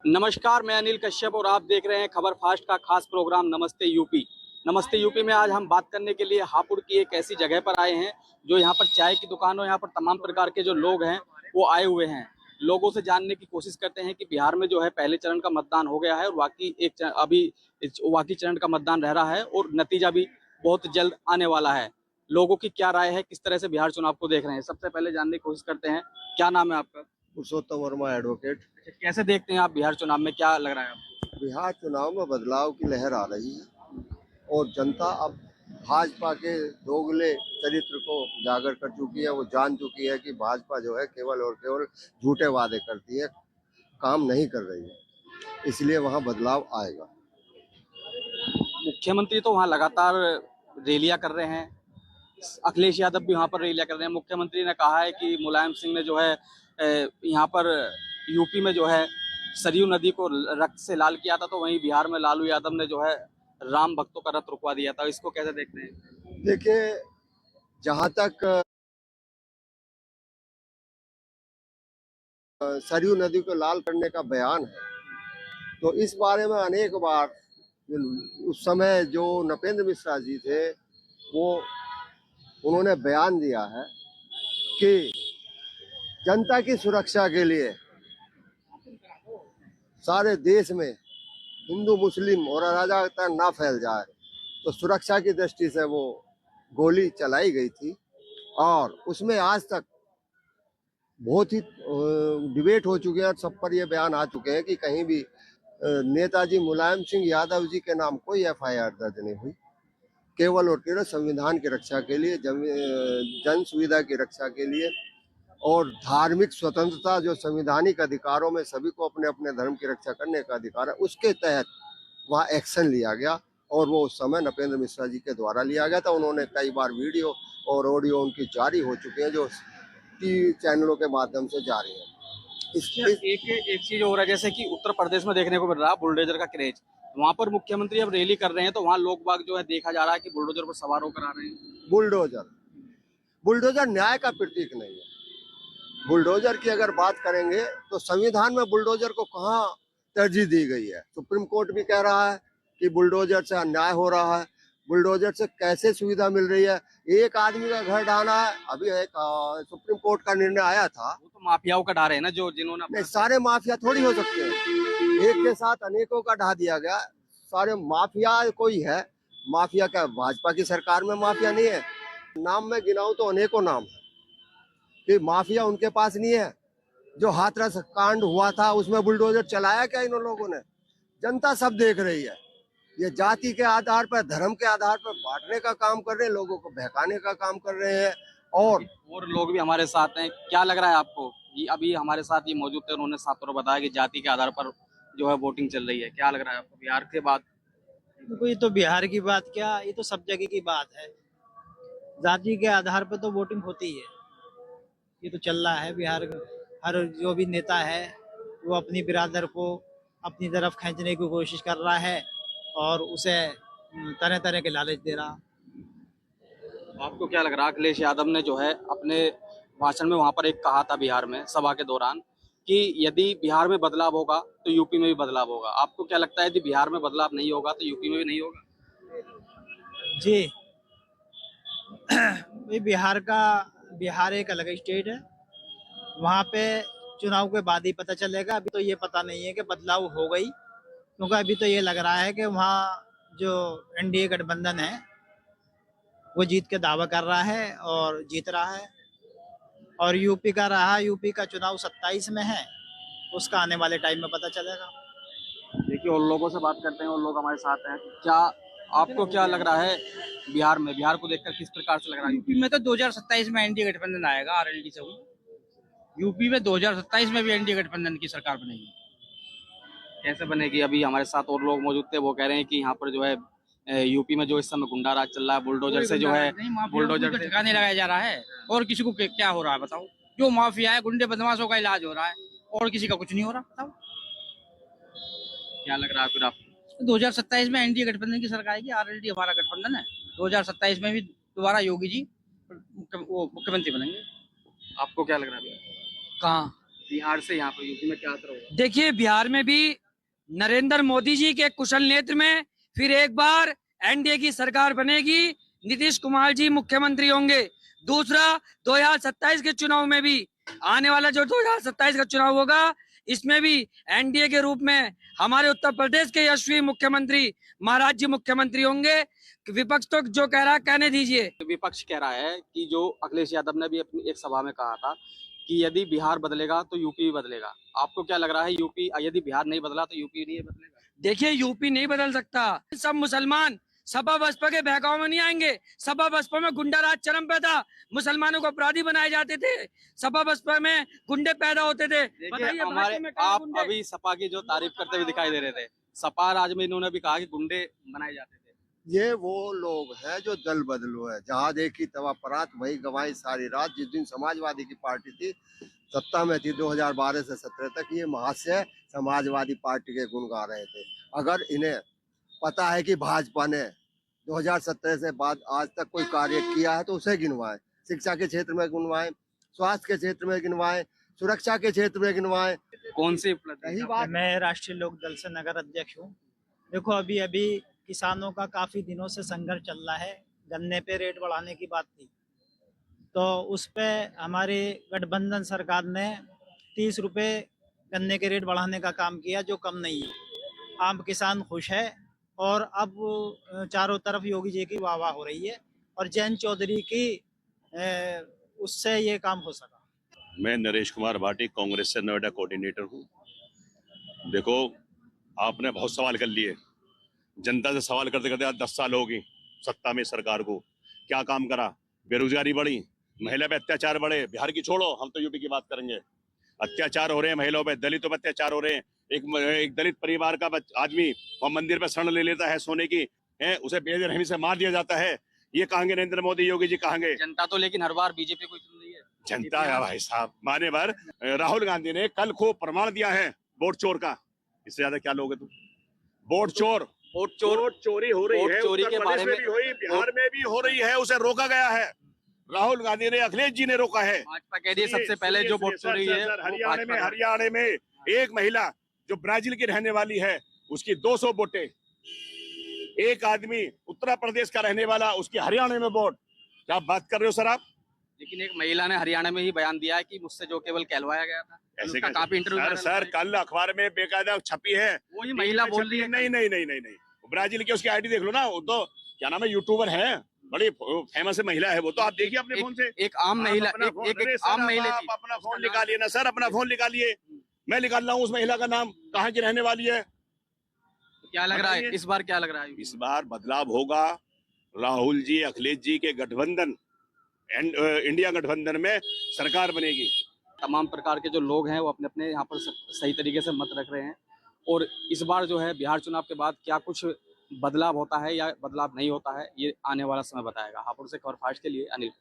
नमस्कार, मैं अनिल कश्यप और आप देख रहे हैं खबर फास्ट का खास प्रोग्राम नमस्ते यूपी। नमस्ते यूपी में आज हम बात करने के लिए हापुड़ की एक ऐसी जगह पर आए हैं जो यहाँ पर चाय की दुकान हो, यहाँ पर तमाम प्रकार के जो लोग हैं वो आए हुए हैं। लोगों से जानने की कोशिश करते हैं कि बिहार में जो है पहले चरण का मतदान हो गया है और बाकी चरण का मतदान रह रहा है और नतीजा भी बहुत जल्द आने वाला है। लोगों की क्या राय है, किस तरह से बिहार चुनाव को देख रहे हैं, सबसे पहले जानने की कोशिश करते हैं। क्या नाम है आपका? पुरुषोत्तम वर्मा एडवोकेट। अच्छा, कैसे देखते हैं आप बिहार चुनाव में, क्या लग रहा है आपको? बिहार चुनाव में बदलाव की लहर आ रही है और जनता अब भाजपा के दोगले चरित्र को उजागर कर चुकी है। वो जान चुकी है कि भाजपा जो है केवल और केवल झूठे वादे करती है, काम नहीं कर रही है, इसलिए वहाँ बदलाव आएगा। मुख्यमंत्री तो वहाँ लगातार रैलियां कर रहे हैं, अखिलेश यादव भी वहाँ पर रैलियां कर रहे हैं। मुख्यमंत्री ने कहा है कि मुलायम सिंह ने जो है यहाँ पर यूपी में जो है सरयू नदी को रक्त से लाल किया था, तो वहीं बिहार में लालू यादव ने जो है राम भक्तों का रथ रुकवा दिया था। इसको कैसे देखते हैं? देखिए, जहाँ तक सरयू नदी को लाल करने का बयान है, तो इस बारे में अनेक बार उस समय जो नपेंद्र मिश्रा जी थे वो उन्होंने बयान दिया है कि जनता की सुरक्षा के लिए सारे देश में हिंदू मुस्लिम और अराजकता ना फैल जाए, तो सुरक्षा की दृष्टि से वो गोली चलाई गई थी। और उसमें आज तक बहुत ही डिबेट हो चुके हैं और सब पर ये बयान आ चुके हैं कि कहीं भी नेताजी मुलायम सिंह यादव जी के नाम कोई एफआईआर दर्ज नहीं हुई। केवल और केवल संविधान की रक्षा के लिए, जन सुविधा की रक्षा के लिए और धार्मिक स्वतंत्रता, जो संविधानिक अधिकारों में सभी को अपने अपने धर्म की रक्षा करने का अधिकार है, उसके तहत वहाँ एक्शन लिया गया। और वो उस समय नपेंद्र मिश्रा जी के द्वारा लिया गया था। उन्होंने कई बार वीडियो और ऑडियो उनकी जारी हो चुके हैं, जो टीवी चैनलों के माध्यम से जारी है। एक चीज हो रहा है, जैसे कि उत्तर प्रदेश में देखने को मिल रहा है बुलडोजर का क्रेज। वहाँ पर मुख्यमंत्री अब रैली कर रहे हैं तो वहाँ लोग बाग जो है देखा जा रहा है कि बुलडोजर पर सवार होकर आ रहे हैं। बुलडोजर न्याय का प्रतीक नहीं है। बुलडोजर की अगर बात करेंगे तो संविधान में बुलडोजर को कहाँ तरजीह दी गई है? सुप्रीम कोर्ट भी कह रहा है कि बुलडोजर से अन्याय हो रहा है। बुलडोजर से कैसे सुविधा मिल रही है? एक आदमी का घर ढाना है। अभी एक सुप्रीम कोर्ट का निर्णय आया था, वो तो माफियाओं का ढा रहे हैं ना, जो जिन्होंने नहीं, सारे माफिया थोड़ी हो सकते हैं। एक के साथ अनेकों का ढा दिया गया। सारे माफिया कोई है? माफिया क्या भाजपा की सरकार में माफिया नहीं है? नाम में गिनाऊं तो अनेकों नाम है कि माफिया उनके पास नहीं है। जो हाथरस कांड हुआ था उसमें बुलडोजर चलाया क्या इन लोगों ने? जनता सब देख रही है। ये जाति के आधार पर, धर्म के आधार पर बांटने का काम कर रहे हैं, लोगों को बहकाने का काम कर रहे हैं। और लोग भी हमारे साथ हैं। क्या लग रहा है आपको? ये अभी हमारे साथ ये मौजूद थे, उन्होंने साफ तौर पर बताया कि जाति के आधार पर जो है वोटिंग चल रही है। क्या लग रहा है आपको बिहार के बाद? देखो, ये तो बिहार की बात क्या, ये तो सब जगह की बात है। जाति के आधार पर तो वोटिंग होती है, ये तो चल रहा है बिहार में। हर जो भी नेता है वो अपनी बिरादर को अपनी तरफ खींचने की कोशिश कर रहा है और उसे तरह तरह के लालच दे रहा। आपको क्या लग रहा है? अखिलेश यादव ने जो है अपने भाषण में वहां पर एक कहा था बिहार में सभा के दौरान कि यदि बिहार में बदलाव होगा तो यूपी में भी बदलाव होगा। आपको क्या लगता है यदि बिहार में बदलाव नहीं होगा तो यूपी में भी नहीं होगा? जी, बिहार एक अलग स्टेट है। वहाँ पे चुनाव के बाद ही पता चलेगा। अभी तो ये पता नहीं है कि बदलाव हो गई, क्योंकि अभी तो ये लग रहा है कि वहाँ जो एनडीए गठबंधन है वो जीत के दावा कर रहा है और जीत रहा है। और यूपी का चुनाव 27 में है, उसका आने वाले टाइम में पता चलेगा। देखिए, उन लोगों से बात करते हैं, उन लोग हमारे साथ हैं। क्या आपको क्या लग रहा है बिहार को देखकर किस प्रकार से लग रहा है? यूपी में तो 2027 में एनडीए गठबंधन आएगा, आरएलडी से। यूपी में 2027 में भी एनडीए गठबंधन की सरकार बनेगी। कैसे बनेगी? अभी हमारे साथ और लोग मौजूद थे, वो कह रहे हैं कि यहाँ पर जो है यूपी में जो इस समय गुंडा राज चल रहा है, बुलडोजर से जो है बुलडोजर ठिकाने लगाया जा रहा है। और किसी को क्या हो रहा है बताओ? जो माफिया है, गुंडे बदमाशों का इलाज हो रहा है और किसी का कुछ नहीं हो रहा। बताओ क्या लग रहा है फिर आपको? 2027 में एनडीए गठबंधन की सरकार आएगी, आरएलडी हमारा गठबंधन है। 2027 में भी दोबारा योगी जी वो मुख्यमंत्री बनेंगे। आपको क्या लग रहा है? कहाँ बिहार से यहाँ पर यूपी में क्या असर होगा? देखिए, बिहार में भी नरेंद्र मोदी जी के कुशल नेतृत्व में फिर एक बार एनडीए की सरकार बनेगी, नीतीश कुमार जी मुख्यमंत्री होंगे। दूसरा, 2027 के चुनाव में भी, आने वाला जो 2027 का चुनाव होगा, इसमें भी एनडीए के रूप में हमारे उत्तर प्रदेश के यशस्वी मुख्यमंत्री महाराज जी मुख्यमंत्री होंगे। विपक्ष तो जो कह रहा है कहने दीजिए। विपक्ष कह रहा है कि जो अखिलेश यादव ने भी अपनी एक सभा में कहा था कि यदि बिहार बदलेगा तो यूपी भी बदलेगा। आपको क्या लग रहा है, यूपी यदि बिहार नहीं बदला तो यूपी नहीं बदलेगा? देखिए, यूपी नहीं बदल सकता। सब मुसलमान सपा बसपा के बहकाव में नहीं आएंगे। सपा बसपा में गुंडा राज चरम पे था, मुसलमानों को अपराधी बनाए जाते थे, सपा बसपा में गुंडे पैदा होते थे। बताइए, हमारे भाजपा में कहाँ आप गुंडे? अभी सपा की जो तारीफ करते हुए दिखाई दे रहे थे, सपा राज में इन्होंने भी कहा कि गुंडे बनाए जाते थे। ये वो लोग हैं जो दल बदलू है। जहाँ देखी तवा परात वही गवाई सारी रात। जिस दिन समाजवादी की पार्टी थी, सत्ता में थी 2012 से 17 तक, ये महाशय समाजवादी पार्टी के गुण गा रहे थे। अगर इन्हें पता है कि भाजपा ने 2017 से बाद आज तक कोई कार्य किया है तो उसे गिनवाएं। शिक्षा के क्षेत्र में गिनवाएं, स्वास्थ्य के क्षेत्र में गिनवाएं, सुरक्षा के क्षेत्र में गिनवाएं। कौन सी उपलब्धि? यही बात मैं राष्ट्रीय लोक दल से नगर अध्यक्ष हूँ। देखो, अभी किसानों का काफी दिनों से संघर्ष चल रहा है। गन्ने पे रेट बढ़ाने की बात थी, तो उस पे हमारी गठबंधन सरकार ने 30 रुपए गन्ने के रेट बढ़ाने का काम किया, जो कम नहीं है। आम किसान खुश है और अब चारों तरफ योगी जी की वाह हो रही है और जयंत चौधरी की उससे ये काम हो सका। मैं नरेश कुमार भाटी, कांग्रेस से नोएडा कोऑर्डिनेटर हूँ। देखो, आपने बहुत सवाल कर लिए। जनता से सवाल करते करते आज 10 साल हो गई सत्ता में सरकार को। क्या काम करा? बेरोजगारी बढ़ी, महिला पे अत्याचार बढ़े। बिहार की छोड़ो, हम तो यूपी की बात करेंगे। अत्याचार हो रहे हैं महिलाओं पे, दलितों पे अत्याचार हो रहे हैं। एक दलित परिवार का आदमी वह मंदिर पे शरण ले लेता है सोने की, है, उसे बेरहमी से मार दिया जाता है। ये कहेंगे नरेंद्र मोदी, योगी जी कहेंगे? जनता तो लेकिन हर बार बीजेपी को चुन रही है। जनता है भाई साहब। माने बार राहुल गांधी ने कल को प्रमाण दिया है वोट चोर का। इससे ज्यादा क्या लोगे तुम? वोट चोर, वोट चोरी हो रही है। चोरी के बारे में भी हुई, बिहार में भी हो रही है, उसे रोका गया है। राहुल गांधी ने, अखिलेश जी ने रोका है। भाजपा कह रही है सबसे पहले जो वोट चोरी है हरियाणा में एक महिला जो ब्राजील की रहने वाली है, उसकी 200 वोटें। एक आदमी उत्तर प्रदेश का रहने वाला, उसकी हरियाणा में वोट। क्या बात कर रहे हो सर आप? लेकिन एक महिला ने हरियाणा में ही बयान दिया है कि मुझसे जो केवल कहलवाया गया था। ऐसे उसका काफी इंटरव्यू सर कल अखबार में बेकायदा छपी है। वही महिला बोल रही है। नहीं, ब्राजील की उसकी आईडी देख लो ना। वो तो क्या नाम है, यूट्यूबर है, बड़ी फेमस महिला है वो। तो आप देखिए अपने फोन से। एक आम महिला, एक आम महिला थी। अपना फोन निकालिए ना सर, अपना फोन निकालिए। मैं निकाल रहा हूँ उस महिला का नाम, कहाँ की रहने वाली है। क्या लग रहा है इस बार? क्या लग रहा है इस बार बदलाव होगा। राहुल जी, अखिलेश जी के गठबंधन, इंडिया गठबंधन में सरकार बनेगी। तमाम प्रकार के जो लोग हैं वो अपने अपने यहाँ पर सही तरीके से मत रख रहे हैं। और इस बार जो है बिहार चुनाव के बाद क्या कुछ बदलाव होता है या बदलाव नहीं होता है, ये आने वाला समय बताएगा। हापुड़ से खबर फास्ट के लिए अनिल।